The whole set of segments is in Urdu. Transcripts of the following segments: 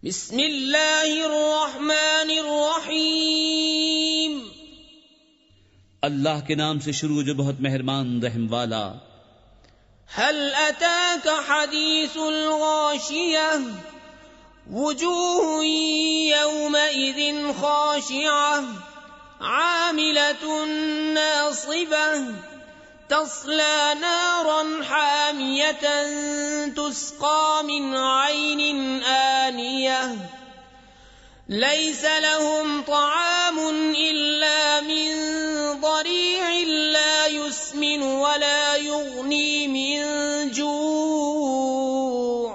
بسم اللہ الرحمن الرحیم اللہ کے نام سے شروع جو بہت مہربان رحم والا. هل اتاك حدیث الغاشیہ وجوہ یومئذ خاشعہ عاملة ناصبة تصلى نارا حامية تسقى من عين آنية ليس لهم طعام إلا من ضريع لا يسمن ولا يغني من جوع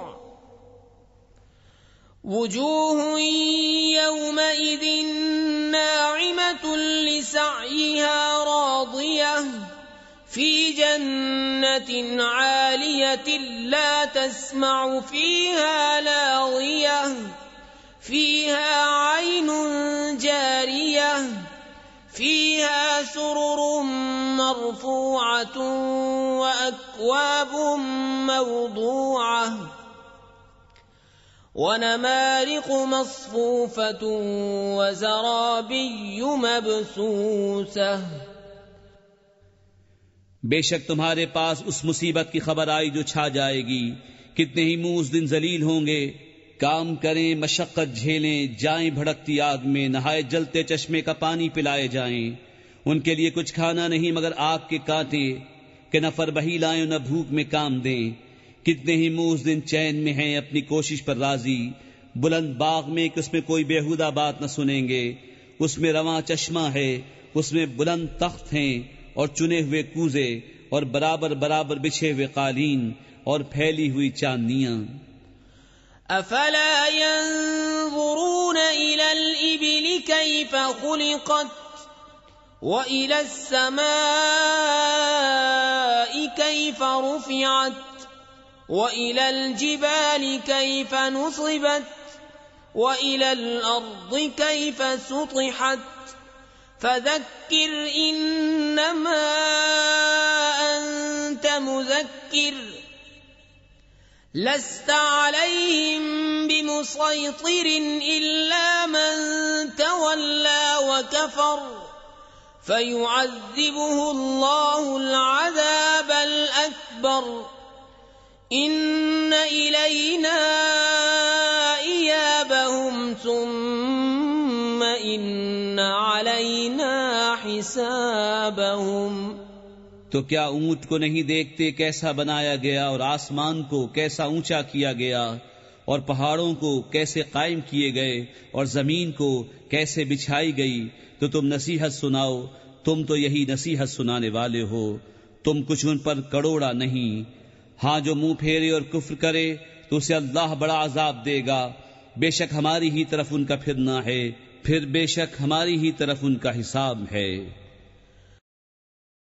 وجوه يومئذ ناعمة لسعيها راضية في جنة عالية لا تسمع فيها لاغية فيها عين جارية فيها سرر مرفوعة وأكواب موضوعة ونمارق مصفوفة وزرابي مبثوثة. بے شک تمہارے پاس اس مصیبت کی خبر آئی جو چھا جائے گی. کتنے ہی منہ اس دن ذلیل ہوں گے. کام کریں، مشقت جھیلیں، جائیں بھڑکتی آگ میں، نہائے جلتے چشمے کا پانی پلائے جائیں. ان کے لیے کچھ کھانا نہیں مگر آگ کے کانٹے کہ نہ فربہی لائیں نہ بھوک میں کام دیں. کتنے ہی منہ اس دن چین میں ہیں، اپنی کوشش پر راضی، بلند باغ میں کہ اس میں کوئی بیہودہ بات نہ سنیں گے. اس میں رواں چشمہ ہے، اس میں بلند تخت ہیں اور چنے ہوئے کوزے اور برابر برابر بچھے ہوئے قالین اور پھیلی ہوئی چاندنیاں. افلا ينظرون الى الابل كيف خلقت والى السماء كيف رفعت والى الجبال كيف نصبت والى الارض كيف سطحت فذكر انما انت مذكر لست عليهم بمسيطر الا من تولى وكفر فيعذبه الله العذاب الاكبر ان الينا ايابهم ثم ان علینا حسابهم. تو کیا اونٹ کو نہیں دیکھتے کیسا بنایا گیا اور آسمان کو کیسا اونچا کیا گیا اور پہاڑوں کو کیسے قائم کیے گئے اور زمین کو کیسے بچھائی گئی. تو تم نصیحت سناؤ، تم تو یہی نصیحت سنانے والے ہو، تم کچھ ان پر کڑوڑا نہیں. ہاں جو منہ پھیرے اور کفر کرے تو اسے اللہ بڑا عذاب دے گا. بے شک ہماری ہی طرف ان کا پھرنا ہے، پھر بے شک ہماری ہی طرف ان کا حساب ہے.